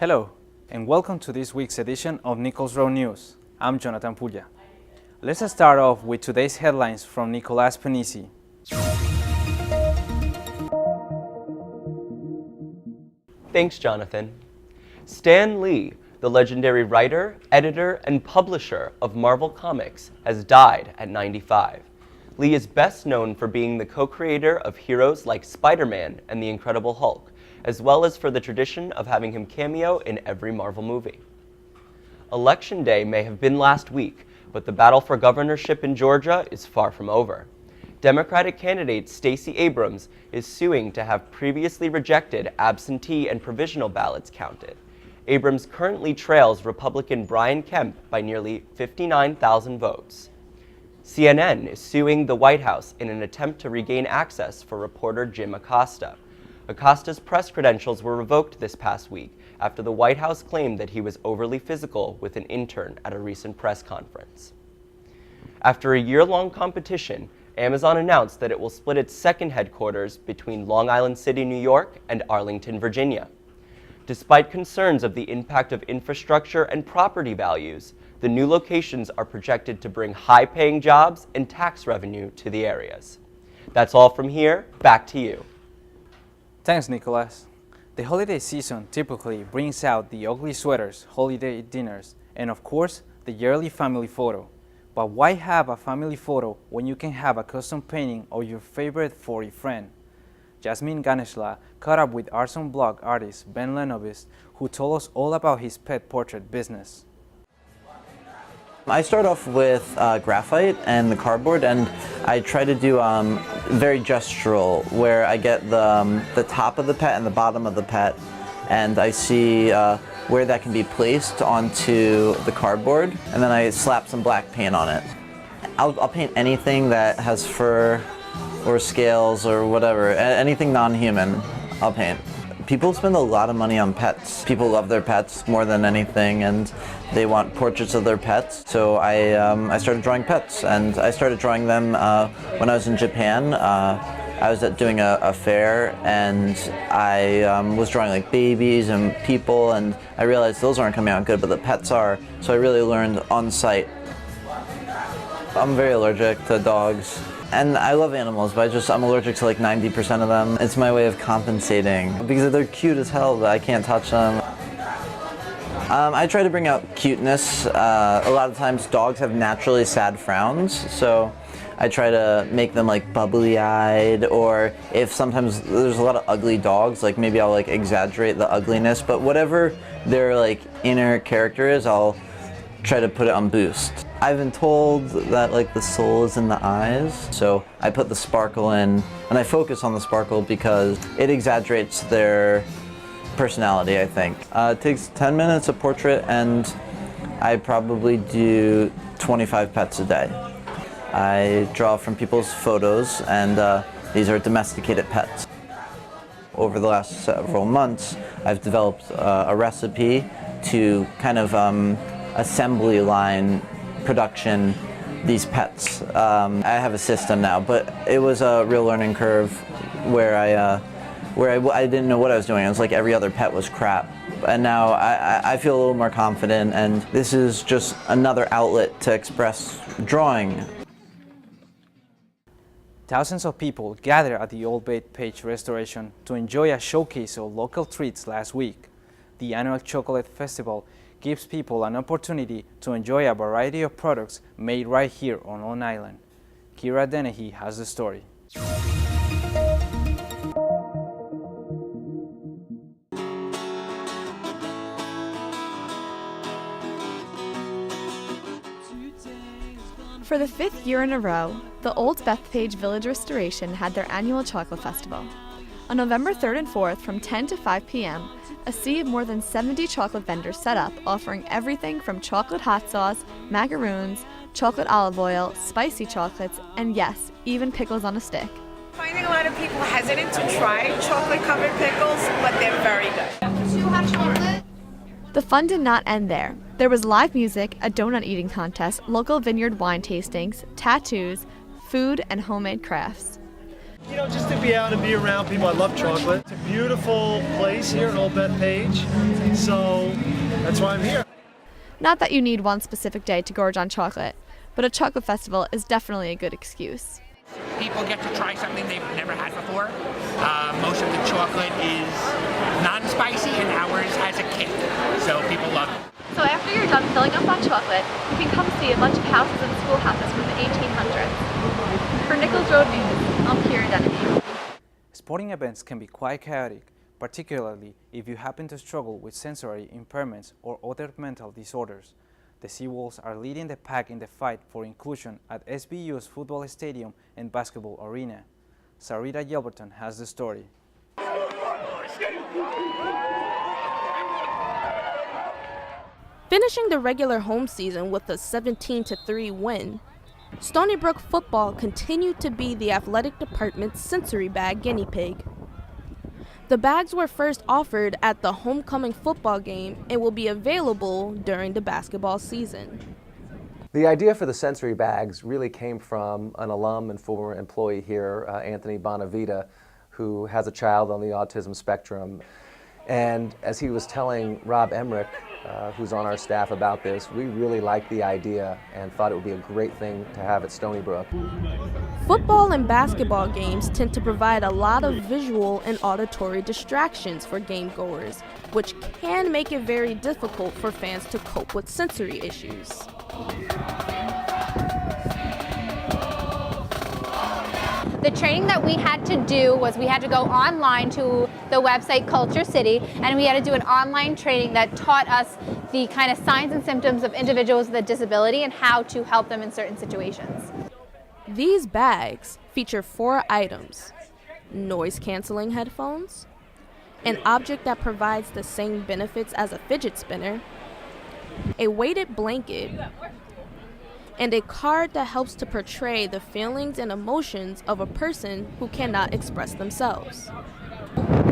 Hello, and welcome to this week's edition of Nicolls Road News. I'm Jonathan Pulla. Let's start off with today's headlines from Nicolás Panisi. Thanks, Jonathan. Stan Lee, the legendary writer, editor, and publisher of Marvel Comics, has died at 95. Lee is best known for being the co-creator of heroes like Spider-Man and the Incredible Hulk, as well as for the tradition of having him cameo in every Marvel movie. Election Day may have been last week, but the battle for governorship in Georgia is far from over. Democratic candidate Stacey Abrams is suing to have previously rejected absentee and provisional ballots counted. Abrams currently trails Republican Brian Kemp by nearly 59,000 votes. CNN is suing the White House in an attempt to regain access for reporter Jim Acosta. Acosta's press credentials were revoked this past week after the White House claimed that he was overly physical with an intern at a recent press conference. After a year-long competition, Amazon announced that it will split its second headquarters between Long Island City, New York, and Arlington, Virginia. Despite concerns of the impact of infrastructure and property values, the new locations are projected to bring high-paying jobs and tax revenue to the areas. That's all from here. Back to you. Thanks, Nicolás. The holiday season typically brings out the ugly sweaters, holiday dinners, and of course, the yearly family photo. But why have a family photo when you can have a custom painting of your favorite furry friend? Jasmine Ganeshla caught up with Arson blog artist Ben Lenovis, who told us all about his pet portrait business. I start off with graphite and the cardboard, and I try to do very gestural, where I get the top of the pet and the bottom of the pet, and I see where that can be placed onto the cardboard, and then I slap some black paint on it. I'll paint anything that has fur or scales or whatever, anything non-human, I'll paint. People spend a lot of money on pets. People love their pets more than anything, and they want portraits of their pets. So I started drawing pets, and I started drawing them when I was in Japan. I was doing a fair, and I was drawing like babies and people, and I realized those aren't coming out good, but the pets are. So I really learned on site. I'm very allergic to dogs. And I love animals, but I'm allergic to like 90% of them. It's my way of compensating because they're cute as hell, but I can't touch them. I try to bring out cuteness. A lot of times dogs have naturally sad frowns, so I try to make them like bubbly-eyed, or if sometimes there's a lot of ugly dogs, like maybe I'll like exaggerate the ugliness, but whatever their like inner character is, I'll try to put it on boost. I've been told that like the soul is in the eyes, so I put the sparkle in, and I focus on the sparkle because it exaggerates their personality, I think. It takes 10 minutes a portrait, and I probably do 25 pets a day. I draw from people's photos, and these are domesticated pets. Over the last several months, I've developed a recipe to kind of assembly line production these pets. I have a system now, but it was a real learning curve where I didn't know what I was doing. It was like every other pet was crap. And now I feel a little more confident, and this is just another outlet to express drawing. Thousands of people gathered at the Old Bethpage Restoration to enjoy a showcase of local treats last week. The annual chocolate festival gives people an opportunity to enjoy a variety of products made right here on Long Island. Kira Dennehy has the story. For the 5th year in a row, the Old Bethpage Village Restoration had their annual chocolate festival. On November 3rd and 4th from 10 to 5 p.m., a sea of more than 70 chocolate vendors set up, offering everything from chocolate hot sauce, macaroons, chocolate olive oil, spicy chocolates, and yes, even pickles on a stick. Finding a lot of people hesitant to try chocolate-covered pickles, but they're very good. Do you have chocolate? The fun did not end there. There was live music, a donut eating contest, local vineyard wine tastings, tattoos, food, and homemade crafts. You know, just to be out and be around people. I love chocolate. It's a beautiful place here in Old Bethpage, so that's why I'm here. Not that you need one specific day to gorge on chocolate, but a chocolate festival is definitely a good excuse. People get to try something they've never had before. Most of the chocolate is non-spicy and ours has a kick, so people love it. So after you're done filling up on chocolate, you can come see a bunch of houses and schoolhouses from the 1800s. For Nicolls Road News, I'm Kira Dennehy. Sporting events can be quite chaotic, particularly if you happen to struggle with sensory impairments or other mental disorders. The Seawolves are leading the pack in the fight for inclusion at SBU's football stadium and basketball arena. Sarita Yelverton has the story. Finishing the regular home season with a 17-3 win, Stony Brook football continued to be the athletic department's sensory bag guinea pig. The bags were first offered at the homecoming football game and will be available during the basketball season. The idea for the sensory bags really came from an alum and former employee here, Anthony Bonavita, who has a child on the autism spectrum. And as he was telling Rob Emmerich, who's on our staff, about this, we really liked the idea and thought it would be a great thing to have at Stony Brook. Football and basketball games tend to provide a lot of visual and auditory distractions for game goers, which can make it very difficult for fans to cope with sensory issues. The training that we had to do was we had to go online to the website Culture City, and we had to do an online training that taught us the kind of signs and symptoms of individuals with a disability and how to help them in certain situations. These bags feature 4 items: noise-canceling headphones, an object that provides the same benefits as a fidget spinner, a weighted blanket, and a card that helps to portray the feelings and emotions of a person who cannot express themselves.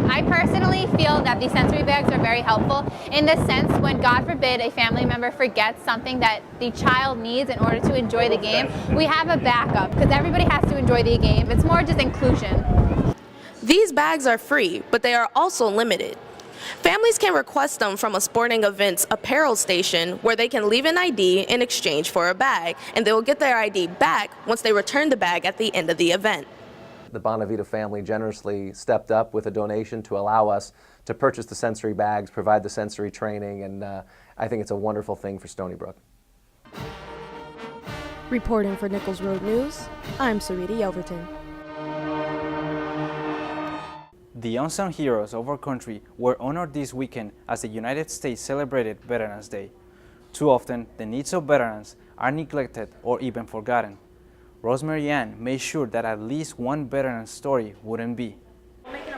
I personally feel that these sensory bags are very helpful in the sense when, God forbid, a family member forgets something that the child needs in order to enjoy the game, we have a backup because everybody has to enjoy the game. It's more just inclusion. These bags are free, but they are also limited. Families can request them from a sporting event's apparel station where they can leave an ID in exchange for a bag, and they will get their ID back once they return the bag at the end of the event. The Bonavita family generously stepped up with a donation to allow us to purchase the sensory bags, provide the sensory training, and I think it's a wonderful thing for Stony Brook. Reporting for Nicolls Road News, I'm Sarita Yelverton. The unsung heroes of our country were honored this weekend as the United States celebrated Veterans Day. Too often, the needs of veterans are neglected or even forgotten. Rosemary Ann made sure that at least one veteran's story wouldn't be.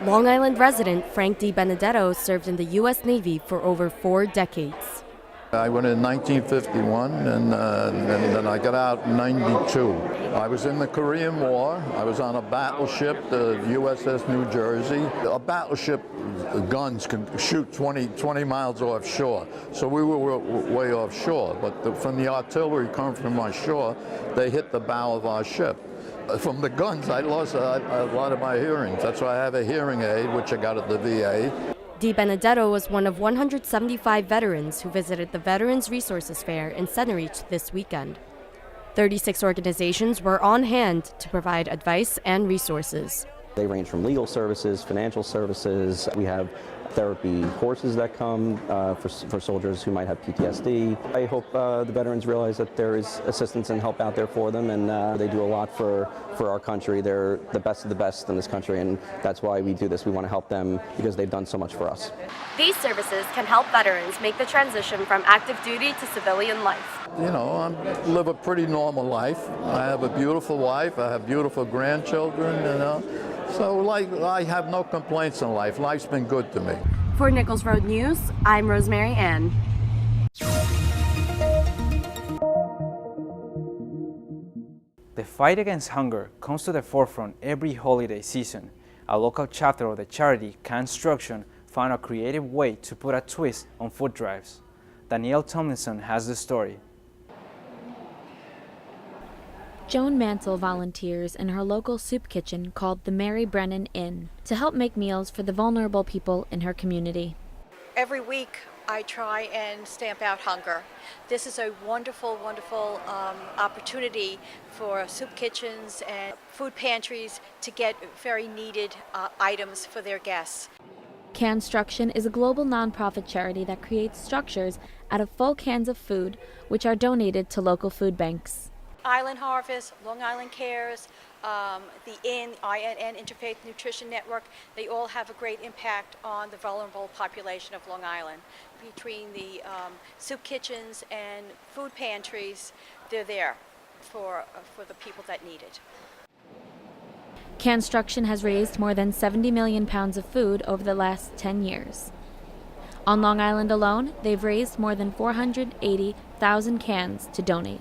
Long Island resident Frank D. Benedetto served in the U.S. Navy for over 4 decades. I went in 1951 and then I got out in 92. I was in the Korean War. I was on a battleship, the USS New Jersey. A battleship, guns can shoot 20 miles offshore. So we were way offshore, but from the artillery coming from our shore, they hit the bow of our ship. From the guns, I lost a lot of my hearing. That's why I have a hearing aid, which I got at the VA. Di Benedetto was one of 175 veterans who visited the Veterans Resources Fair in Centereach this weekend. 36 organizations were on hand to provide advice and resources. They range from legal services, financial services. We have therapy courses that come for soldiers who might have PTSD. I hope the veterans realize that there is assistance and help out there for them, and they do a lot for our country. They're the best of the best in this country, and that's why we do this. We want to help them because they've done so much for us. These services can help veterans make the transition from active duty to civilian life. You know, I live a pretty normal life. I have a beautiful wife. I have beautiful grandchildren, you know. So I have no complaints in life. Life's been good to me. For Nicolls Road News, I'm Rosemary Ann. The fight against hunger comes to the forefront every holiday season. A local chapter of the charity Construction found a creative way to put a twist on food drives. Danielle Tomlinson has the story. Joan Mansell volunteers in her local soup kitchen called the Mary Brennan Inn to help make meals for the vulnerable people in her community. Every week I try and stamp out hunger. This is a wonderful, wonderful opportunity for soup kitchens and food pantries to get very needed items for their guests. Canstruction is a global nonprofit charity that creates structures out of full cans of food, which are donated to local food banks. Island Harvest, Long Island Cares, the INN Interfaith Nutrition Network, they all have a great impact on the vulnerable population of Long Island. Between the soup kitchens and food pantries, they're there for the people that need it. Canstruction has raised more than 70 million pounds of food over the last 10 years. On Long Island alone, they've raised more than 480,000 cans to donate.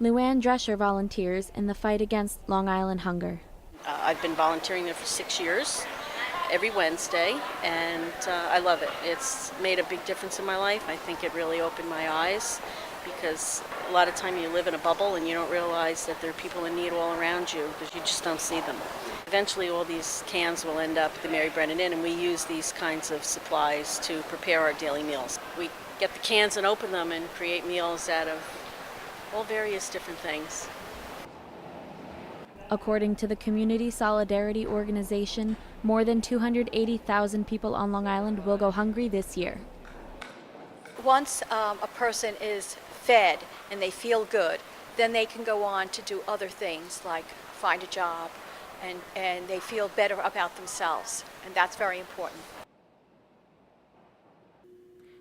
Luann Drescher volunteers in the fight against Long Island hunger. I've been volunteering there for 6 years, every Wednesday, and I love it. It's made a big difference in my life. I think it really opened my eyes because a lot of time you live in a bubble and you don't realize that there are people in need all around you because you just don't see them. Eventually all these cans will end up at the Mary Brennan Inn, and we use these kinds of supplies to prepare our daily meals. We get the cans and open them and create meals out of all various different things. According to the Community Solidarity Organization, more than 280,000 people on Long Island will go hungry this year. Once a person is fed and they feel good, then they can go on to do other things like find a job, and they feel better about themselves, and that's very important.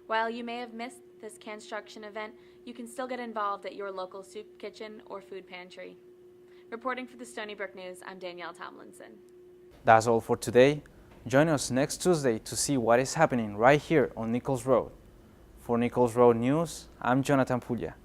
While you may have missed this Canstruction event, you can still get involved at your local soup kitchen or food pantry. Reporting for the Stony Brook News, I'm Danielle Tomlinson. That's all for today. Join us next Tuesday to see what is happening right here on Nicolls Road. For Nicolls Road News, I'm Jonathan Puglia.